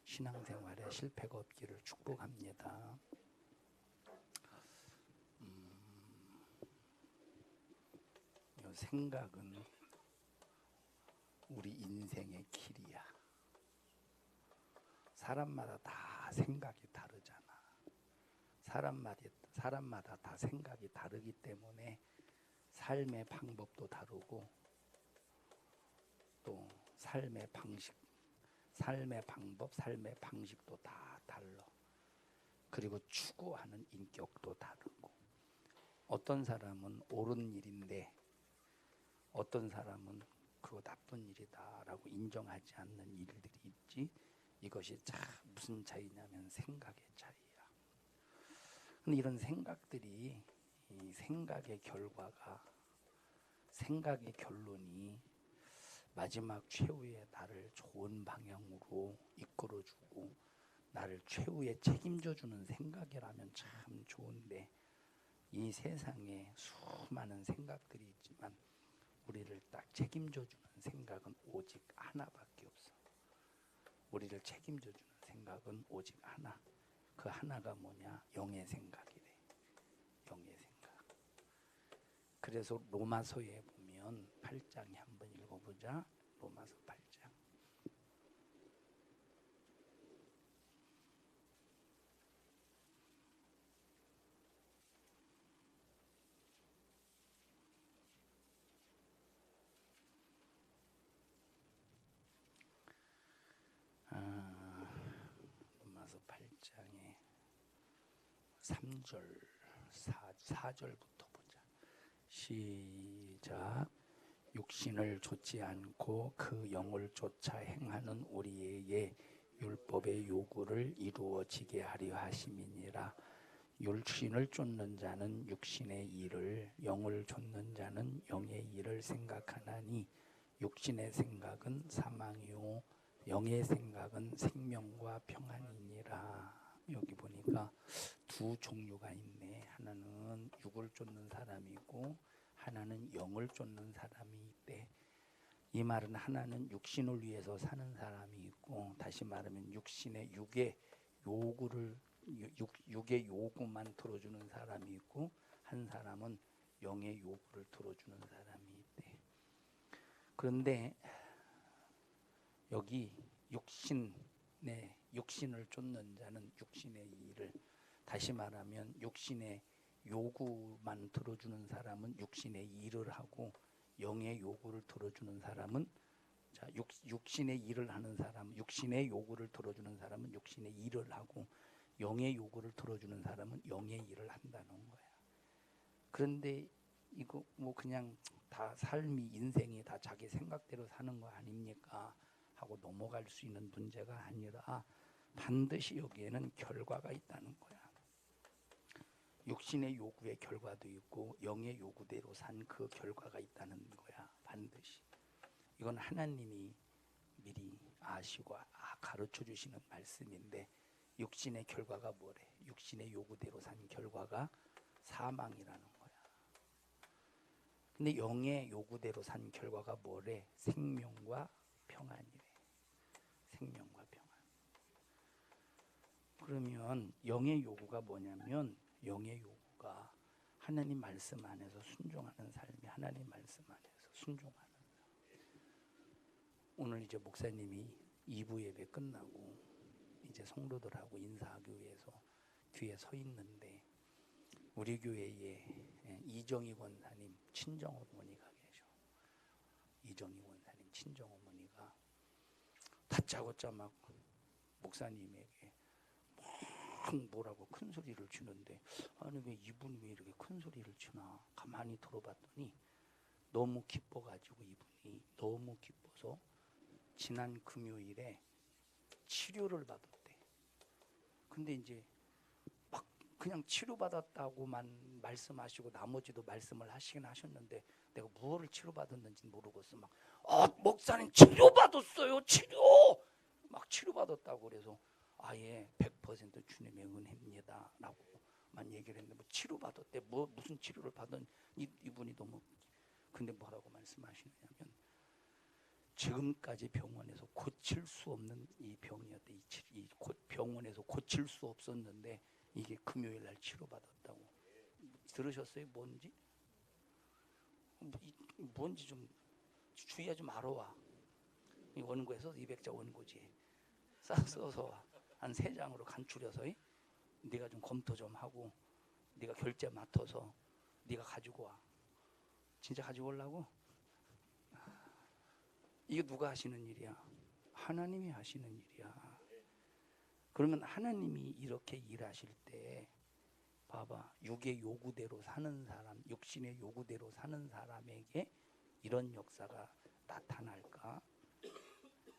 신앙생활에 실패가 없기를 축복합니다. 이 생각은 우리 인생의 길이야. 사람마다 다 생각이 다르잖아. 사람마다 다 생각이 다르기 때문에 삶의 방법도 다르고 또 삶의 방식, 삶의 방법, 삶의 방식도 다 달라. 그리고 추구하는 인격도 다르고 어떤 사람은 옳은 일인데 어떤 사람은 그거 나쁜 일이다 라고 인정하지 않는 일들이 있지. 이것이 무슨 차이냐면 생각의 차이야. 근데 이런 생각들이 이 생각의 결과가 생각의 결론이 마지막 최후의 나를 좋은 방향으로 이끌어주고 나를 최후에 책임져주는 생각이라면 참 좋은데 이 세상에 수많은 생각들이 있지만 우리를 딱 책임져주는 생각은 오직 하나밖에 없어. 우리를 책임져주는 생각은 오직 하나. 그 하나가 뭐냐? 영의 생각이래. 영의 생각. 그래서 로마서에 보면 8장에 한번 읽어보자. 로마서 8장. 로마서 8장에 3절 4절부터 보자. 시작. 육신을 좇지 않고 그 영을 쫓아 행하는 우리에게 율법의 요구를 이루어지게 하려 하심이니라. 육신을 쫓는 자는 육신의 일을, 영을 좇는 자는 영의 일을 생각하나니 육신의 생각은 사망이요 영의 생각은 생명과 평안이니라. 여기 보니까 두 종류가 있네. 하나는 육을 쫓는 사람이고 하나는 영을 쫓는 사람이 있대. 이 말은 하나는 육신을 위해서 사는 사람이 있고, 다시 말하면 육의 요구만 들어주는 사람이 있고, 한 사람은 영의 요구를 들어주는 사람이 있대. 그런데 여기 육신을 쫓는 자는 육신의 일을, 다시 말하면 육신의 요구만 들어주는 사람은 육신의 일을 하고, 영의 요구를 들어주는 사람은 육신의 일을 하는 사람, 육신의 요구를 들어주는 사람은 육신의 일을 하고, 영의 요구를 들어주는 사람은 영의 일을 한다는 거야. 그런데 이거 뭐 그냥 다 삶이, 인생이 다 자기 생각대로 사는 거 아닙니까? 하고 넘어갈 수 있는 문제가 아니라 반드시 여기에는 결과가 있다는 거야. 육신의 요구의 결과도 있고 영의 요구대로 산 그 결과가 있다는 거야. 반드시. 이건 하나님이 미리 아시고 가르쳐 주시는 말씀인데, 육신의 결과가 뭐래? 육신의 요구대로 산 결과가 사망이라는 거야. 근데 영의 요구대로 산 결과가 뭐래? 생명과 평안이래. 생명과 평안. 그러면 영의 요구가 뭐냐면, 영의 요구가 하나님 말씀 안에서 순종하는 삶이, 하나님 말씀 안에서 순종하는 삶. 오늘 이제 목사님이 2부 예배 끝나고 이제 성도들하고 인사하기 위해서 뒤에 서 있는데, 우리 교회에 이정희 권사님 친정어머니가 계셔. 이정희 권사님 친정어머니가 다짜고짜 막 목사님에게 막 뭐라고 큰 소리를 치는데, 아니 왜 이분이 왜 이렇게 큰 소리를 치나 가만히 들어봤더니 너무 기뻐가지고, 이분이 너무 기뻐서 지난 금요일에 치료를 받았대. 근데 이제 막 그냥 치료받았다고만 말씀하시고 나머지도 말씀을 하시긴 하셨는데, 내가 무엇을 치료받았는지 모르겠어. 막 목사님 치료받았어요. 막 치료받았다고. 그래서 아예 100% 주님의 은혜입니다 라고만 얘기를 했는데, 뭐 치료받았대. 무슨 치료를 받은 이분이 너무. 근데 뭐라고 말씀하시냐면, 지금까지 병원에서 고칠 수 없는 이 병이었대. 병원에서 고칠 수 없었는데 이게 금요일 날 치료받았다고. 들으셨어요? 뭔지? 뭔지 좀 주의하 좀 알아와. 이 원고에서 200자 원고지 써서 한 3장으로 간추려서 네가 좀 검토 좀 하고 네가 결제 맡아서 네가 가지고 와. 진짜 가지고 오려고? 이거 누가 하시는 일이야? 하나님이 하시는 일이야. 그러면 하나님이 이렇게 일하실 때 봐봐, 육의 요구대로 사는 사람, 육신의 요구대로 사는 사람에게 이런 역사가 나타날까?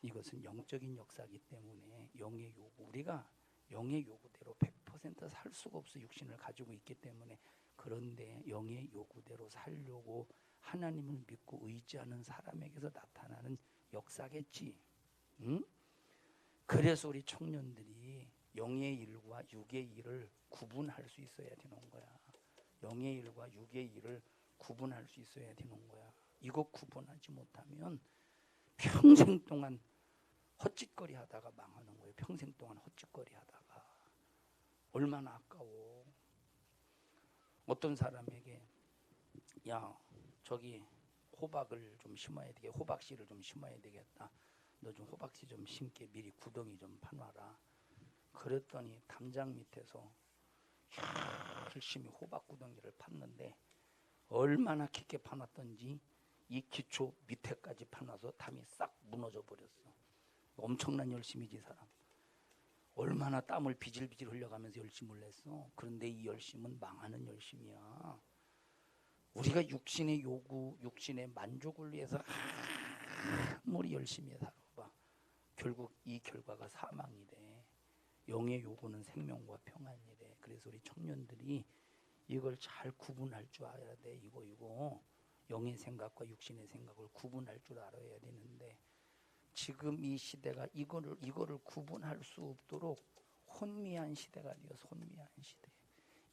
이것은 영적인 역사이기 때문에 영의 요구, 우리가 영의 요구대로 100% 살 수가 없어. 육신을 가지고 있기 때문에. 그런데 영의 요구대로 살려고 하나님을 믿고 의지하는 사람에게서 나타나는 역사겠지. 응? 그래서 우리 청년들이 영의 일과 육의 일을 구분할 수 있어야 되는 거야. 영의 일과 육의 일을 구분할 수 있어야 되는 거야. 이거 구분하지 못하면 평생 동안 헛짓거리 하다가 망하는 거예요. 평생 동안 헛짓거리 하다가. 얼마나 아까워. 어떤 사람에게 야, 저기 호박을 좀 심어야 되겠다. 호박씨를 좀 심어야 되겠다. 너 좀 호박씨 좀 심게 미리 구덩이 좀 파놔라. 그랬더니 담장 밑에서 열심히 호박 구덩이를 팠는데 얼마나 깊게 파놨던지 이 기초 밑에까지 파놔서 담이 싹 무너져 버렸어. 엄청난 열심이지 사람. 얼마나 땀을 비질비질 흘려가면서 열심을 했어. 그런데 이 열심은 망하는 열심이야. 우리가 육신의 요구, 육신의 만족을 위해서 아무리 열심히 살아봐, 결국 이 결과가 사망이래. 영의 요구는 생명과 평안이래. 그래서 우리 청년들이 이걸 잘 구분할 줄 알아야 돼. 이거 영의 생각과 육신의 생각을 구분할 줄 알아야 되는데 지금 이 시대가 이거를 구분할 수 없도록 혼미한 시대가 되어서 혼미한 시대.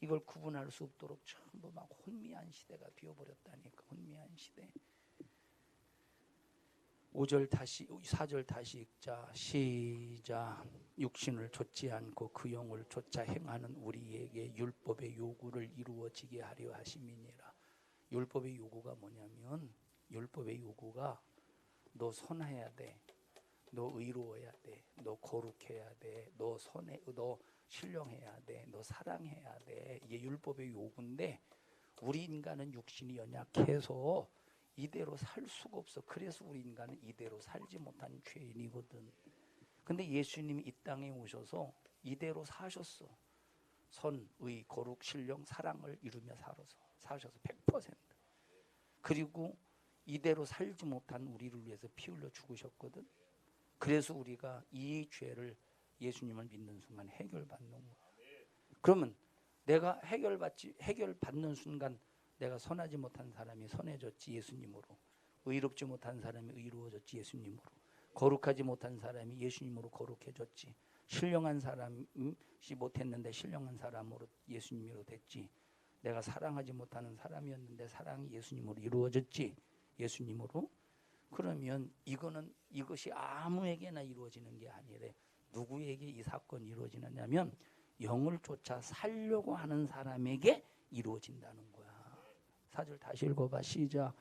이걸 구분할 수 없도록 전부 막 혼미한 시대가 되어버렸다니까. 혼미한 시대. 4절 다시 읽자. 시작. 육신을 좇지 않고 그 영을 좇아 행하는 우리에게 율법의 요구를 이루어지게 하려 하심이니라. 율법의 요구가 뭐냐면 율법의 요구가 너 선해야 돼. 너 의로워야 돼. 너 거룩해야 돼. 너 신령해야 돼. 너 사랑해야 돼. 이게 율법의 요구인데 우리 인간은 육신이 연약해서 이대로 살 수가 없어. 그래서 우리 인간은 이대로 살지 못한 죄인이거든. 근데 예수님이 이 땅에 오셔서 이대로 사셨어. 선, 의, 거룩, 신령, 사랑을 이루며 사셔서 100%. 그리고 이대로 살지 못한 우리를 위해서 피 흘려 죽으셨거든. 그래서 우리가 이 죄를 예수님을 믿는 순간 해결받는 거야. 그러면 내가 해결받는 순간 내가 선하지 못한 사람이 선해졌지 예수님으로. 의롭지 못한 사람이 의로워졌지 예수님으로. 거룩하지 못한 사람이 예수님으로 거룩해졌지. 신령한 사람이 못했는데 신령한 사람으로 예수님으로 됐지. 내가 사랑하지 못하는 사람이었는데 사랑이 예수님으로 이루어졌지. 예수님으로. 그러면 이것이 아무에게나 이루어지는 게 아니래. 누구에게 이 사건이 이루어지느냐면 영을 쫓아 살려고 하는 사람에게 이루어진다는 거야. 4절 다시 읽어봐. 시작.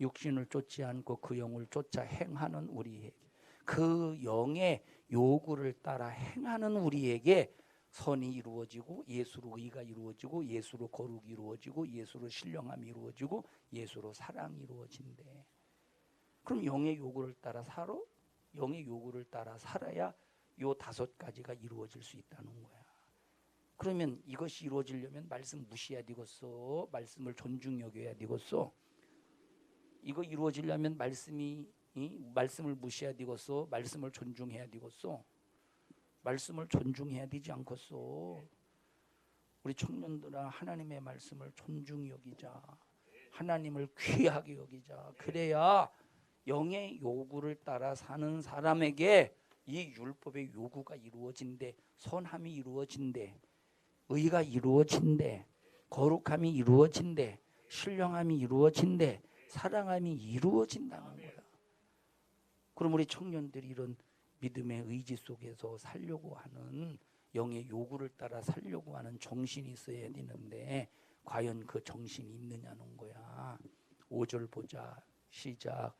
육신을 쫓지 않고 그 영을 쫓아 행하는 우리에게, 그 영의 요구를 따라 행하는 우리에게 선이 이루어지고 예수로 의가 이루어지고 예수로 거룩이 이루어지고 예수로 신령함이 이루어지고 예수로 사랑이 이루어진대. 그럼 영의 요구를 따라 살아? 영의 요구를 따라 살아야 요 5가지가 이루어질 수 있다는 거야. 그러면 이것이 이루어지려면 말씀 무시해야 되겠어. 말씀을 존중 여겨야 되겠어. 이거 이루어지려면 말씀을 무시해야 되겠어. 말씀을 존중해야 되겠어. 말씀을 존중해야 되지 않겠어. 우리 청년들아, 하나님의 말씀을 존중히 여기자. 하나님을 귀하게 여기자. 그래야 영의 요구를 따라 사는 사람에게 이 율법의 요구가 이루어진대. 선함이 이루어진대. 의가 이루어진대. 거룩함이 이루어진대. 신령함이 이루어진대. 사랑함이 이루어진다는 거야. 그럼 우리 청년들이 이런 믿음의 의지 속에서 살려고 하는, 영의 요구를 따라 살려고 하는 정신이 있어야 되는데 과연 그 정신이 있느냐는 거야. 5절 보자. 시작.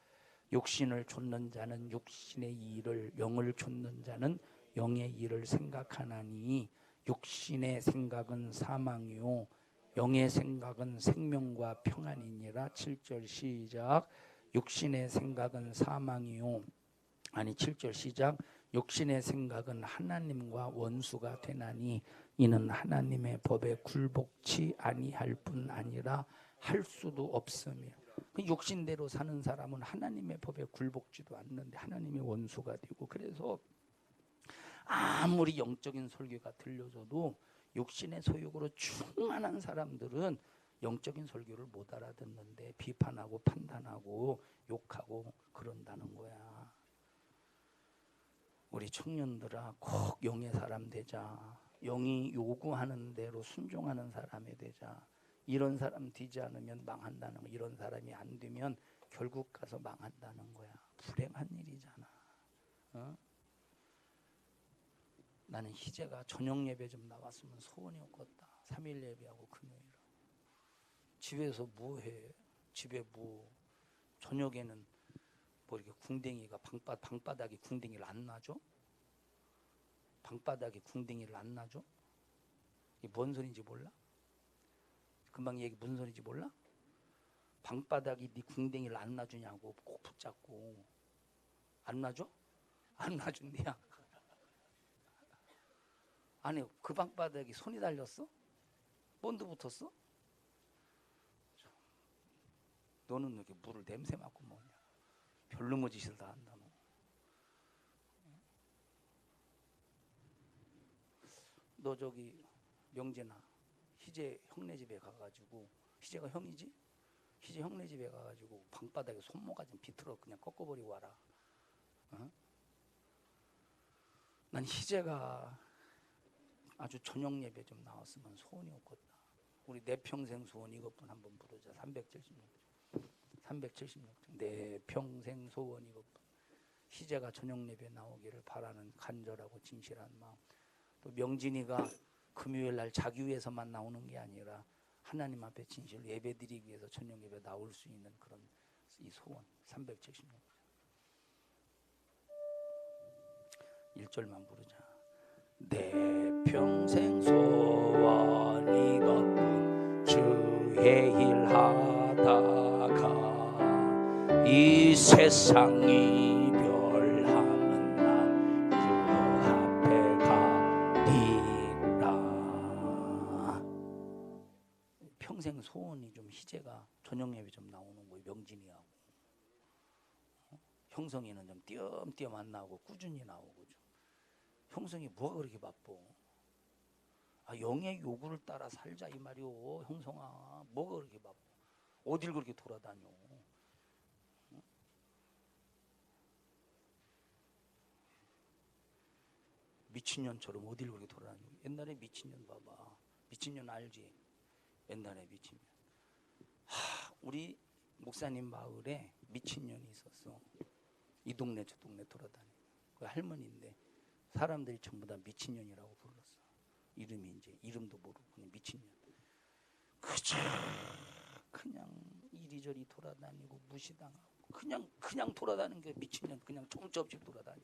육신을 좇는 자는 육신의 일을, 영을 좇는 자는 영의 일을 생각하나니 육신의 생각은 사망이요 영의 생각은 생명과 평안이니라. 7절 시작. 육신의 생각은 사망이요, 아니 7절 시작. 육신의 생각은 하나님과 원수가 되나니 이는 하나님의 법에 굴복치 아니할 뿐 아니라 할 수도 없으며. 육신대로 사는 사람은 하나님의 법에 굴복지도 않는데 하나님의 원수가 되고, 그래서 아무리 영적인 설교가 들려줘도 육신의 소욕으로 충만한 사람들은 영적인 설교를 못 알아듣는데 비판하고 판단하고 욕하고 그런다는 거야. 우리 청년들아, 꼭 영의 사람 되자. 영이 요구하는 대로 순종하는 사람이 되자. 이런 사람 되지 않으면 망한다는 거야. 이런 사람이 안 되면 결국 가서 망한다는 거야. 불행한 일이잖아. 어? 나는 희재가 저녁 예배 좀 나왔으면 소원이 없겠다. 3일 예배하고 금요일. 집에서 뭐해? 집에 뭐 저녁에는 뭐 이렇게 궁뎅이가 방바닥에 궁뎅이를 안 놔줘? 방바닥에 궁뎅이를 안 놔줘? 이게 뭔 소리인지 몰라? 금방 얘기 무슨 소리인지 몰라? 방바닥이 네 궁뎅이를 안 놔주냐고. 꼭 붙잡고. 안 놔줘? 안 놔준대야. 아니 그 방바닥에 손이 달렸어? 본드 붙었어? 너는 이렇게 물을 냄새 맡고 뭐냐? 별놈의 짓을 다 한다 너. 너 저기 명재나 희재 형네 집에 가가지고, 희재가 형이지? 희재 형네 집에 가가지고 방바닥에 손모가 좀 비틀어 그냥 꺾어버리고 와라. 어? 난 희재가 아주 저녁 예배 좀 나왔으면 소원이 없겠다. 우리 내 평생 소원 이것뿐 한번 부르자. 376장. 376장. 내 평생 소원 이것뿐. 희재가 저녁 예배 나오기를 바라는 간절하고 진실한 마음. 또 명진이가 금요일 날 자기 위해서만 나오는 게 아니라 하나님 앞에 진실로 예배 드리기 위해서 저녁 예배 나올 수 있는 그런 이 소원. 376장. 1절만 부르자. 내 평생 소원 이것뿐 주의 일 하다가 이 세상 이별하는 날 그 앞에 가리라. 평생 소원이 좀 희재가 저녁 예배 좀 나오는 거예요. 명진이하고 형성이는 좀 띄엄띄엄 안 나오고 꾸준히 나오고. 좀 형성이 뭐가 그렇게 바빠? 아, 영의 요구를 따라 살자 이 말이오. 형성아, 뭐가 그렇게 바빠? 어딜 그렇게 돌아다녀? 응? 미친년처럼 어딜 그렇게 돌아다녀? 옛날에 미친년 봐봐. 미친년 알지? 옛날에 미친년. 우리 목사님 마을에 미친년이 있었어. 이 동네 저 동네 돌아다니는 그 할머니인데 사람들이 전부 다 미친년이라고 불렀어. 이름이 이제 이름도 모르고 그냥 미친년. 그냥 이리저리 돌아다니고 무시당하고 그냥 돌아다니는 게 미친년. 그냥 정처 없이 돌아다녀.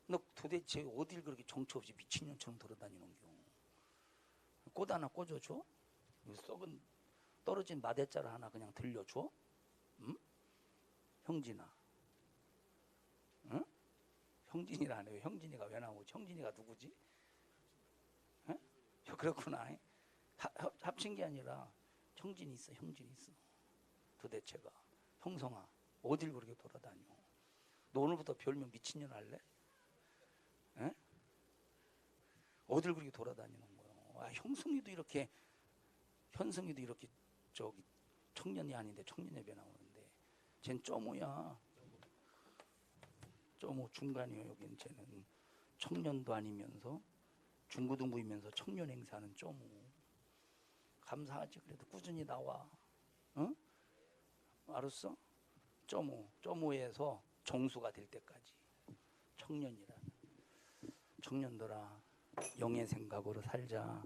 너 도대체 어딜 그렇게 정처 없이 미친년처럼 돌아다니는 겨? 꽃 하나 꽂아줘? 썩은 떨어진 마대자루 하나 그냥 들려줘? 응? 형진아. 응? 형진이라 안 해요. 형진이가 왜 나오지? 형진이가 누구지? 에? 그렇구나. 합친 게 아니라 형진이 있어. 형진이 있어. 도대체가. 형성아, 어딜 그렇게 돌아다녀? 너 오늘부터 별명 미친년 할래? 에? 어딜 그렇게 돌아다니는 거야? 아, 현승이도 이렇게 저기 청년이 아닌데 청년 예배 나오는데 쟨 쪼무야. 쪼무 중간이요. 여긴 쟤는 청년도 아니면서 중고등부이면서 청년 행사는 쪼무. 감사하지. 그래도 꾸준히 나와. 응? 알았어? 쪼무에서 정수가 될 때까지. 청년들아 영의 생각으로 살자.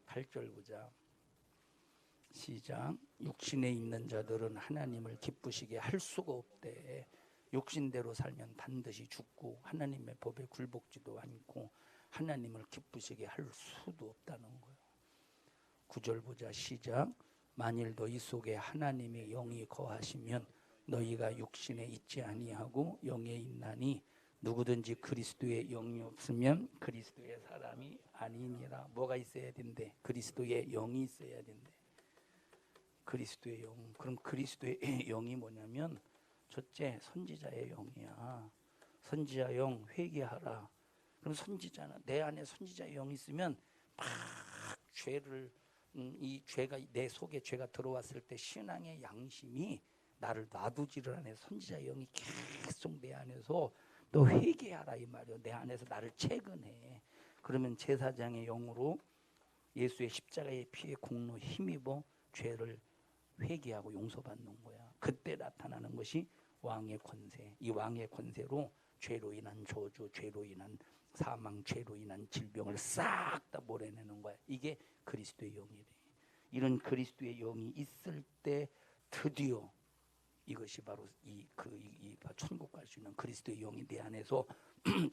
8절 보자. 시작. 육신에 있는 자들은 하나님을 기쁘시게 할 수가 없대. 육신대로 살면 반드시 죽고 하나님의 법에 굴복지도 않고 하나님을 기쁘시게 할 수도 없다는 거예요. 9절 보자. 시작. 만일 너희 속에 하나님의 영이 거하시면 너희가 육신에 있지 아니하고 영에 있나니 누구든지 그리스도의 영이 없으면 그리스도의 사람이 아니니라. 뭐가 있어야 된대? 그리스도의 영이 있어야 된대. 그리스도의 영. 그럼 그리스도의 영이 뭐냐면 첫째 선지자의 영이야. 선지자 영 회개하라. 그럼 선지자는 내 안에 선지자의 영이 있으면 막 죄를 이 죄가 내 속에 죄가 들어왔을 때 신앙의 양심이 나를 놔두지를 않아. 선지자의 영이 계속 내 안에서 너 회개하라 이 말이야. 내 안에서 나를 채근해. 그러면 제사장의 영으로 예수의 십자가의 피에 공로 힘입어 죄를 회개하고 용서받는 거야. 그때 나타나는 것이 왕의 권세. 이 왕의 권세로 죄로 인한 저주, 죄로 인한 사망, 죄로 인한 질병을 싹 다 몰아내는 거야. 이게 그리스도의 영이래. 이런 그리스도의 영이 있을 때 드디어 이것이 바로 천국 갈 수 있는 그리스도의 영이 내 안에서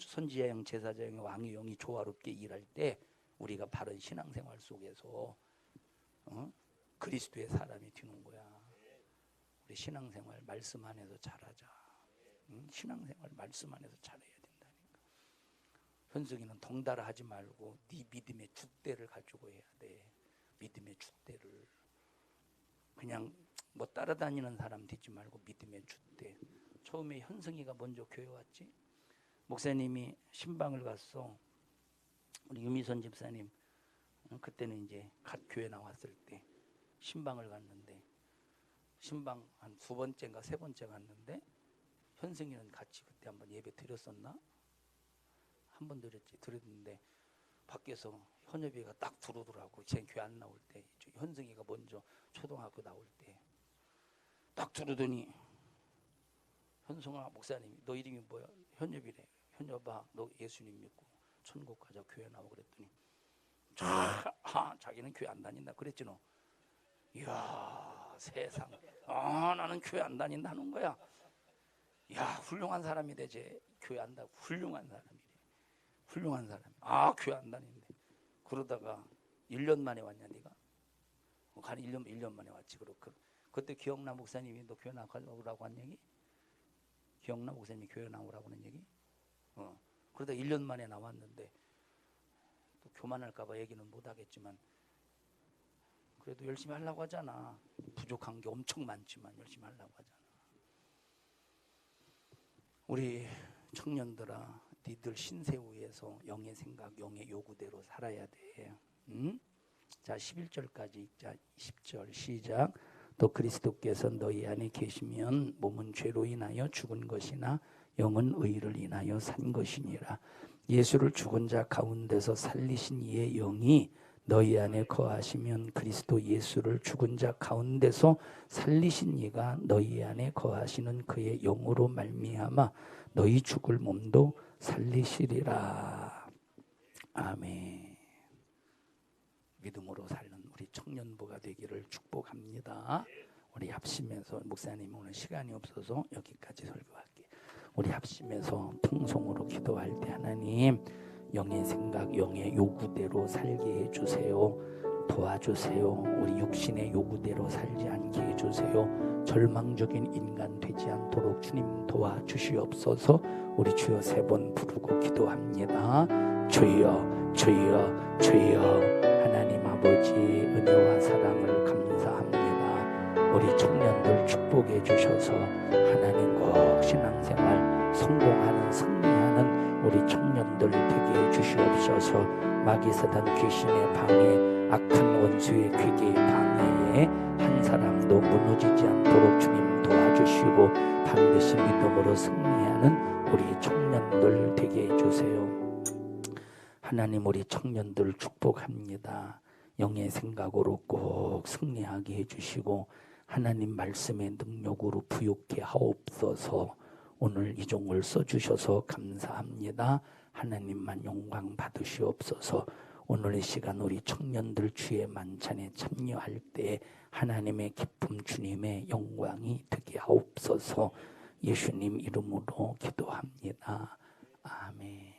선지자 영, 제사자 영, 왕의 영이 조화롭게 일할 때 우리가 바른 신앙생활 속에서 그리스도의 사람이 되는 거야. 우리 신앙생활 말씀 안에서 잘하자. 신앙생활 말씀 안에서 잘해야 된다니까. 현석이는 덩달아 하지 말고 네 믿음의 줏대를 가지고 해야 돼. 믿음의 줏대를. 그냥 뭐 따라다니는 사람 되지 말고 믿음의 줏대. 처음에 현승이가 먼저 교회 왔지. 목사님이 신방을 갔어. 우리 유미선 집사님 그때는 이제 갓 교회 나왔을 때 신방을 갔는데 신방 한 2번째인가 3번째 갔는데 현승이는 같이 그때 한번 예배 드렸었나? 한 번 드렸는데 밖에서 현엽이가 딱 들어오더라고. 제 교회 안 나올 때 현승이가 먼저 초등학교 나올 때 딱 들어오더니 현승아 목사님 너 이름이 뭐야? 현엽이래. 현엽아 너 예수님 믿고 천국 가자 교회 나와 그랬더니 자기는 교회 안 다닌다 그랬지 너. 이야 세상 나는 교회 안 다닌다는 거야. 야 훌륭한 사람이 되지. 교회 안다. 훌륭한 사람이래. 훌륭한 사람. 교회 안 다닌대. 그러다가 1년 만에 왔냐 네가? 한 1년 만에 왔지. 그때 기억나 목사님이 너 교회 나오라고 한 얘기? 기억나 목사님이 교회 나오라고 하는 얘기? 그러다 1년 만에 나왔는데 또 교만할까 봐 얘기는 못 하겠지만 그래도 열심히 하려고 하잖아. 부족한 게 엄청 많지만 열심히 하려고 하잖아. 우리 청년들아 니들 신세우에서 영의 생각, 영의 요구대로 살아야 돼. 자 11절까지 읽자. 10절 시작. 또 그리스도께서 너희 안에 계시면 몸은 죄로 인하여 죽은 것이나 영은 의를 인하여 산 것이니라. 예수를 죽은 자 가운데서 살리신 이의 영이 너희 안에 거하시면 그리스도 예수를 죽은 자 가운데서 살리신 이가 너희 안에 거하시는 그의 영으로 말미암아 너희 죽을 몸도 살리시리라. 아멘. 믿음으로 사는 우리 청년부가 되기를 축복합니다. 우리 합심해서 목사님 오늘 시간이 없어서 여기까지 설교할게요. 우리 합심해서 통성으로 기도할 때 하나님 영의 생각, 영의 요구대로 살게 해주세요. 도와주세요. 우리 육신의 요구대로 살지 않게 해주세요. 절망적인 인간 되지 않도록 주님 도와주시옵소서. 우리 주여 3번 부르고 기도합니다. 주여 주여 주여. 하나님 아버지 은혜와 사랑을 감사합니다. 우리 청년들 축복해 주셔서 하나님 꼭 신앙생활 성공하는 승리하는 우리 청년들 되게 해주시옵소서. 마귀사단 귀신의 방해, 악한 원수의 괴계의 방해에 한 사람도 무너지지 않도록 주님 도와주시고 반드시 믿음으로 승리하는 우리 청년들 되게 해주세요. 하나님 우리 청년들 축복합니다. 영의 생각으로 꼭 승리하게 해주시고 하나님 말씀의 능력으로 부욕케 하옵소서. 오늘 이 종을 써주셔서 감사합니다. 하나님만 영광 받으시옵소서. 오늘 이 시간 우리 청년들 주의 만찬에 참여할 때 하나님의 기쁨 주님의 영광이 되게 하옵소서. 예수님 이름으로 기도합니다. 아멘.